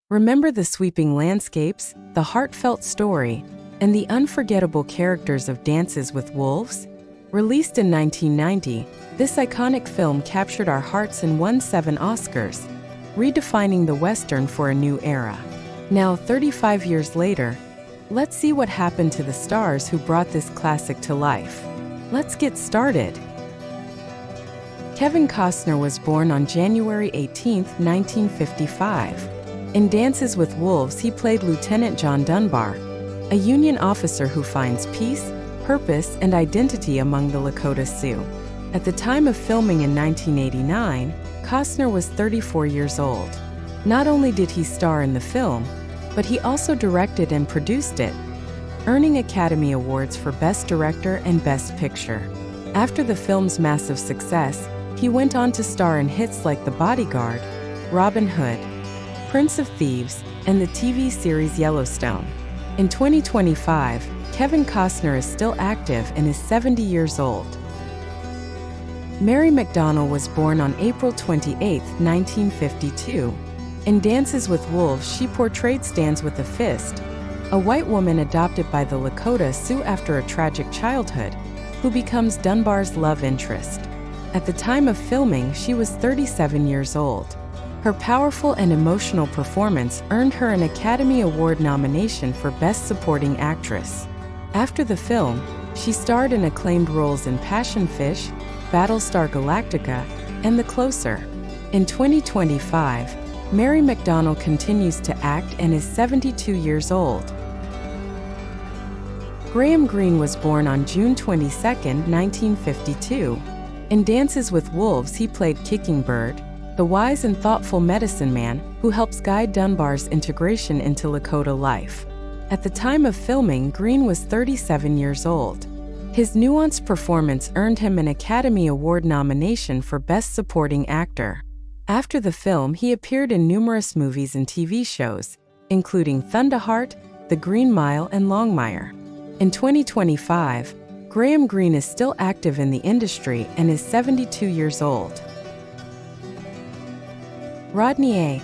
Remember the sweeping landscapes, the heartfelt story, and the unforgettable characters of Dances with Wolves? Released in 1990, this iconic film captured our hearts and won 7 Oscars, redefining the Western for a new era. Now, 35 years later, let's see what happened to the stars who brought this classic to life. Let's get started. Kevin Costner was born on January 18, 1955. In Dances with Wolves, he played Lieutenant John Dunbar, a Union officer who finds peace, purpose, and identity among the Lakota Sioux. At the time of filming in 1989, Costner was 34 years old. Not only did he star in the film, but he also directed and produced it, earning Academy Awards for Best Director and Best Picture. After the film's massive success, he went on to star in hits like The Bodyguard, Robin Hood, Prince of Thieves, and the TV series Yellowstone. In 2025, Kevin Costner is still active and is 70 years old. Mary McDonnell was born on April 28, 1952. In Dances with Wolves, she portrayed Stands with a Fist, a white woman adopted by the Lakota Sioux after a tragic childhood, who becomes Dunbar's love interest. At the time of filming, she was 37 years old. Her powerful and emotional performance earned her an Academy Award nomination for Best Supporting Actress. After the film, she starred in acclaimed roles in Passion Fish, Battlestar Galactica, and The Closer. In 2025, Mary McDonnell continues to act and is 72 years old. Greene was born on June 22, 1952. In Dances with Wolves, he played Kicking Bird, the wise and thoughtful medicine man who helps guide Dunbar's integration into Lakota life. At the time of filming, Greene was 37 years old. His nuanced performance earned him an Academy Award nomination for Best Supporting Actor. After the film, he appeared in numerous movies and TV shows, including Thunderheart, The Green Mile, and Longmire. In 2025, Greene is still active in the industry and is 72 years old. Rodney A.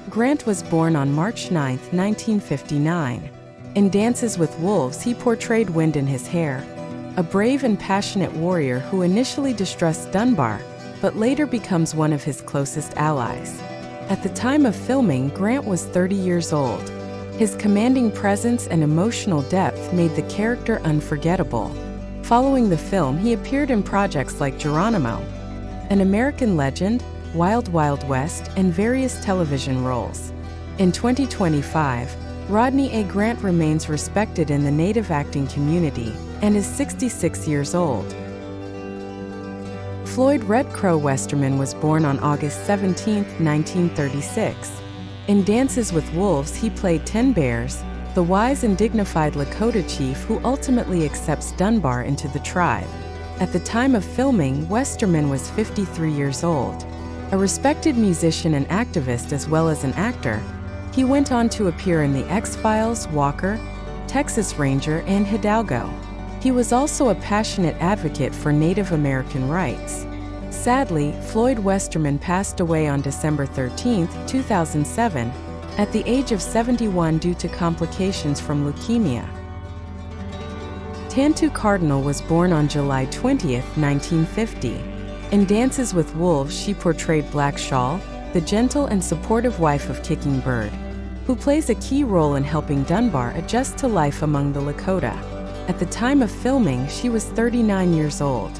Grant was born on March 9, 1959. In Dances with Wolves, he portrayed Wind in His Hair, a brave and passionate warrior who initially distrusts Dunbar, but later becomes one of his closest allies. At the time of filming, Grant was 30 years old. His commanding presence and emotional depth made the character unforgettable. Following the film, he appeared in projects like Geronimo, An American Legend, Wild Wild West, and various television roles. In 2025, Rodney A. Grant remains respected in the Native acting community and is 66 years old. Floyd "Red Crow" Westerman was born on August 17, 1936. In Dances with Wolves, he played Ten Bears, the wise and dignified Lakota chief who ultimately accepts Dunbar into the tribe. At the time of filming, Westerman was 53 years old. A respected musician and activist as well as an actor, he went on to appear in The X-Files, Walker, Texas Ranger, and Hidalgo. He was also a passionate advocate for Native American rights. Sadly, Floyd Westerman passed away on December 13, 2007, at the age of 71 due to complications from leukemia. Tantoo Cardinal was born on July 20, 1950. In Dances with Wolves, she portrayed Black Shawl, the gentle and supportive wife of Kicking Bird, who plays a key role in helping Dunbar adjust to life among the Lakota. At the time of filming, she was 39 years old.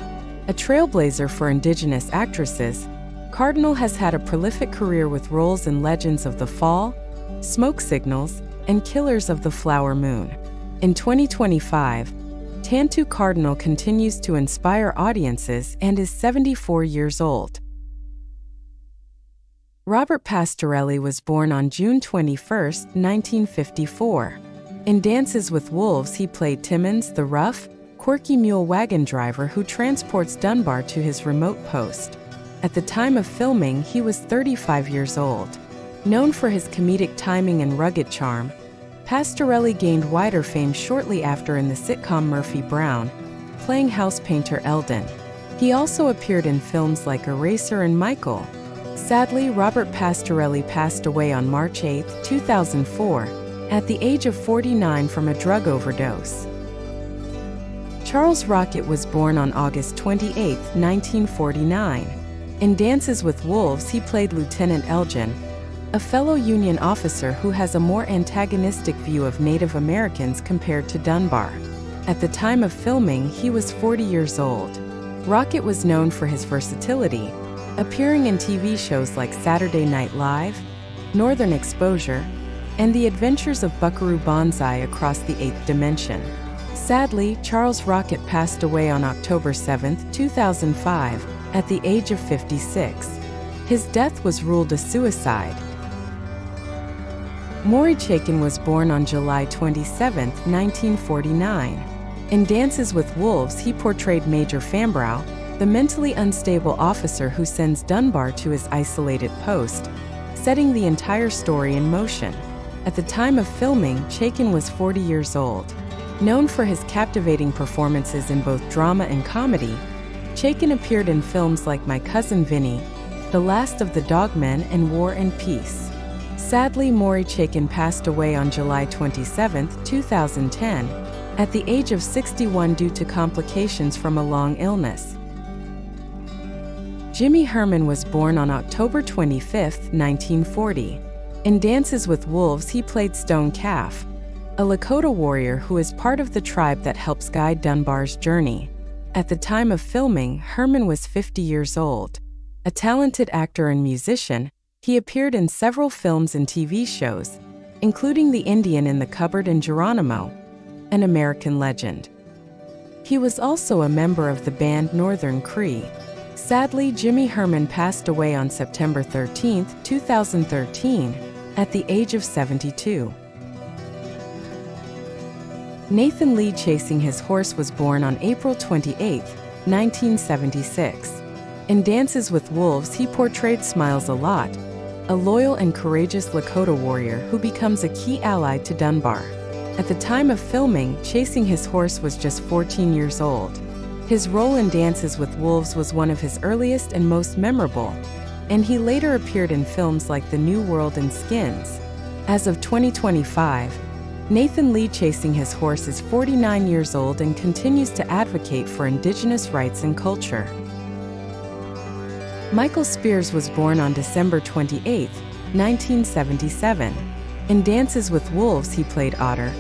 A trailblazer for Indigenous actresses, Cardinal has had a prolific career with roles in Legends of the Fall, Smoke Signals, and Killers of the Flower Moon. In 2025, Tantoo Cardinal continues to inspire audiences and is 74 years old. Robert Pastorelli was born on June 21, 1954. In Dances with Wolves, he played Timmons, the rough, quirky mule wagon driver who transports Dunbar to his remote post. At the time of filming, he was 35 years old. Known for his comedic timing and rugged charm, Pastorelli gained wider fame shortly after in the sitcom Murphy Brown, playing house painter Eldon. He also appeared in films like Eraser and Michael, Sadly, Robert Pastorelli passed away on March 8, 2004, at the age of 49 from a drug overdose. Charles Rocket was born on August 28, 1949. In Dances with Wolves, he played Lieutenant Elgin, a fellow Union officer who has a more antagonistic view of Native Americans compared to Dunbar. At the time of filming, he was 40 years old. Rocket was known for his versatility, appearing in TV shows like Saturday Night Live, Northern Exposure, and The Adventures of Buckaroo Banzai across the Eighth Dimension. Sadly, Charles Rocket passed away on October 7, 2005, at the age of 56. His death was ruled a suicide. Maury Chaykin was born on July 27, 1949. In Dances with Wolves, he portrayed Major Fambrough, the mentally unstable officer who sends Dunbar to his isolated post, setting the entire story in motion. At the time of filming, Chaykin was 40 years old. Known for his captivating performances in both drama and comedy, Chaykin appeared in films like My Cousin Vinny, The Last of the Dogmen, and War and Peace. Sadly, Maury Chaykin passed away on July 27, 2010, at the age of 61 due to complications from a long illness. Jimmy Herman was born on October 25, 1940. In Dances with Wolves, he played Stone Calf, a Lakota warrior who is part of the tribe that helps guide Dunbar's journey. At the time of filming, Herman was 50 years old. A talented actor and musician, he appeared in several films and TV shows, including The Indian in the Cupboard and Geronimo, an American legend. He was also a member of the band Northern Cree. Sadly, Jimmy Herman passed away on September 13, 2013, at the age of 72. Nathan Lee Chasing His Horse was born on April 28, 1976. In Dances with Wolves, he portrayed Smiles a Lot, a loyal and courageous Lakota warrior who becomes a key ally to Dunbar. At the time of filming, Chasing His Horse was just 14 years old. His role in Dances with Wolves was one of his earliest and most memorable, and he later appeared in films like The New World and Skins. As of 2025, Nathan Lee Chasing His Horse is 49 years old and continues to advocate for Indigenous rights and culture. Michael Spears was born on December 28, 1977. In Dances with Wolves, he played Otter,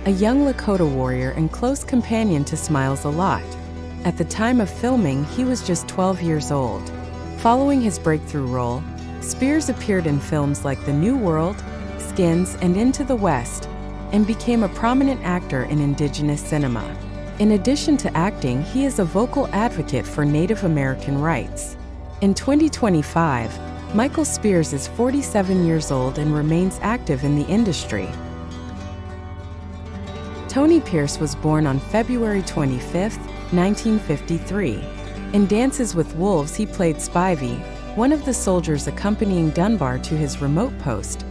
a young Lakota warrior and close companion to Smiles a Lot. At the time of filming, he was just 12 years old. Following his breakthrough role, Spears appeared in films like The New World, Skins, and Into the West, and became a prominent actor in Indigenous cinema. In addition to acting, he is a vocal advocate for Native American rights. In 2025, Michael Spears is 47 years old and remains active in the industry. Tony Pierce was born on February 25, 1953. In Dances with Wolves, he played Spivey, one of the soldiers accompanying Dunbar to his remote post,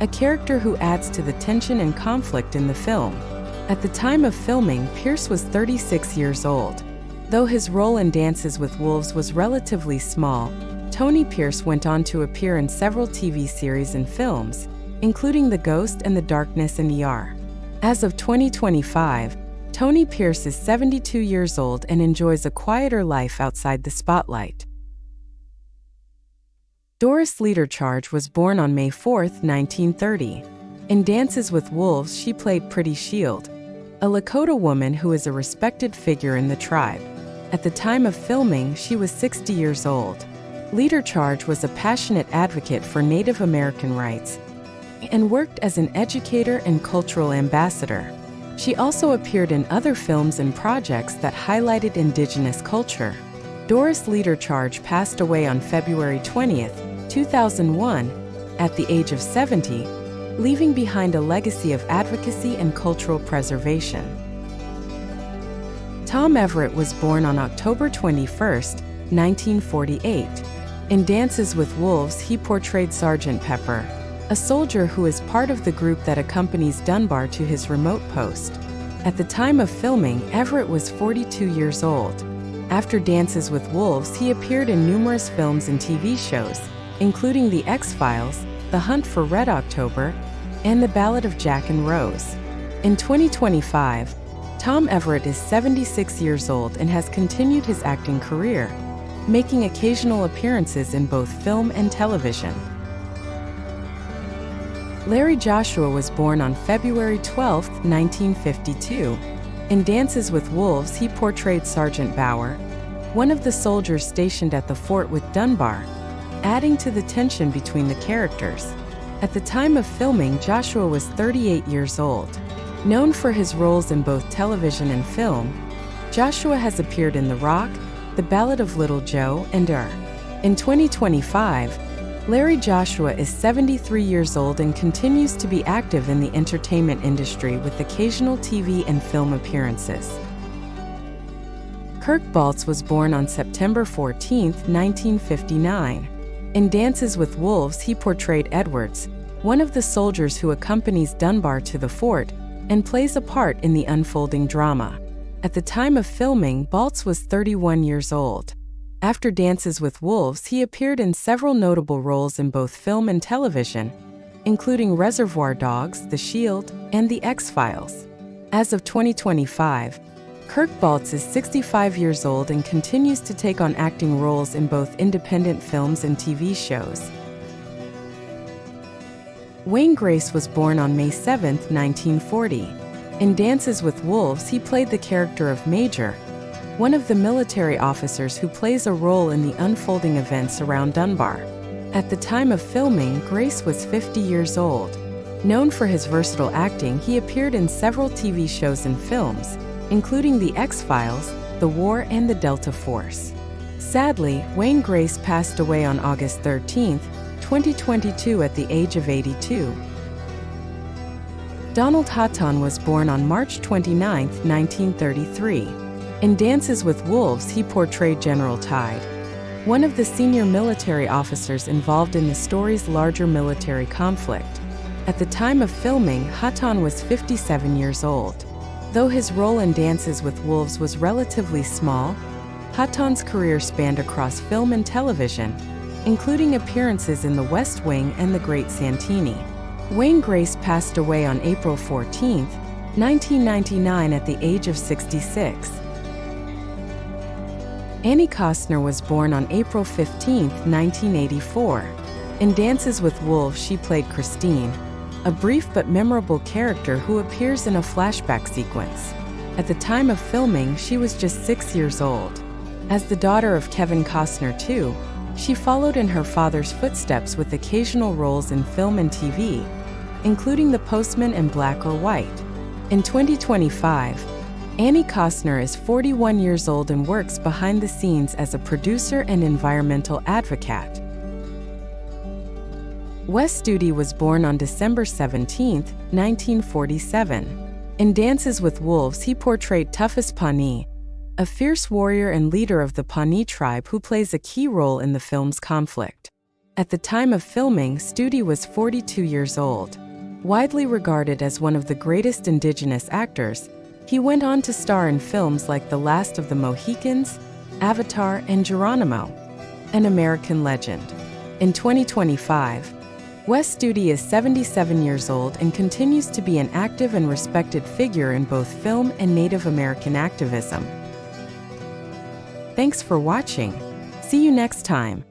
a character who adds to the tension and conflict in the film. At the time of filming, Pierce was 36 years old. Though his role in Dances with Wolves was relatively small, Tony Pierce went on to appear in several TV series and films, including The Ghost and The Darkness and ER. As of 2025, Tony Pierce is 72 years old and enjoys a quieter life outside the spotlight. Doris Leader-Charge was born on May 4, 1930. In Dances with Wolves, she played Pretty Shield, a Lakota woman who is a respected figure in the tribe. At the time of filming, she was 60 years old. Leader-Charge was a passionate advocate for Native American rights and worked as an educator and cultural ambassador. She also appeared in other films and projects that highlighted Indigenous culture. Doris Leader-Charge passed away on February 20, 2001, at the age of 70, leaving behind a legacy of advocacy and cultural preservation. Tom Everett was born on October 21, 1948. In Dances with Wolves, he portrayed Sergeant Pepper, a soldier who is part of the group that accompanies Dunbar to his remote post. At the time of filming, Everett was 42 years old. After Dances with Wolves, he appeared in numerous films and TV shows, including The X-Files, The Hunt for Red October, and The Ballad of Jack and Rose. In 2025, Tom Everett is 76 years old and has continued his acting career, making occasional appearances in both film and television. Larry Joshua was born on February 12, 1952. In Dances with Wolves, he portrayed Sergeant Bauer, one of the soldiers stationed at the fort with Dunbar, adding to the tension between the characters. At the time of filming, Joshua was 38 years old. Known for his roles in both television and film, Joshua has appeared in The Rock, The Ballad of Little Joe, and In 2025, Larry Joshua is 73 years old and continues to be active in the entertainment industry with occasional TV and film appearances. Kirk Baltz was born on September 14, 1959. In Dances with Wolves, he portrayed Edwards, one of the soldiers who accompanies Dunbar to the fort and plays a part in the unfolding drama. At the time of filming, Baltz was 31 years old. After Dances with Wolves, he appeared in several notable roles in both film and television, including Reservoir Dogs, The Shield, and The X-Files. As of 2025, Kirk Baltz is 65 years old and continues to take on acting roles in both independent films and TV shows. Wayne Grace was born on May 7, 1940. In Dances with Wolves, he played the character of Major, one of the military officers who plays a role in the unfolding events around Dunbar. At the time of filming, Grace was 50 years old. Known for his versatile acting, he appeared in several TV shows and films, including The X-Files, The War, and The Delta Force. Sadly, Wayne Grace passed away on August 13, 2022 at the age of 82. Donald Hotton was born on March 29, 1933. In Dances with Wolves, he portrayed General Tide, one of the senior military officers involved in the story's larger military conflict. At the time of filming, Hotton was 57 years old. Though his role in Dances with Wolves was relatively small, Hotton's career spanned across film and television, including appearances in The West Wing and The Great Santini. Wayne Grace passed away on April 14, 1999 at the age of 66. Annie Costner was born on April 15, 1984. In Dances with Wolves, she played Christine, a brief but memorable character who appears in a flashback sequence. At the time of filming, she was just 6 years old. As the daughter of Kevin Costner, too, she followed in her father's footsteps with occasional roles in film and TV, including The Postman and Black or White. In 2025, Annie Costner is 41 years old and works behind the scenes as a producer and environmental advocate. Wes Studi was born on December 17, 1947. In Dances with Wolves, he portrayed Toughest Pawnee, a fierce warrior and leader of the Pawnee tribe who plays a key role in the film's conflict. At the time of filming, Studi was 42 years old. Widely regarded as one of the greatest indigenous actors, he went on to star in films like The Last of the Mohicans, Avatar, and Geronimo, An American Legend. In 2025, Wes Studi is 77 years old and continues to be an active and respected figure in both film and Native American activism. Thanks for watching. See you next time.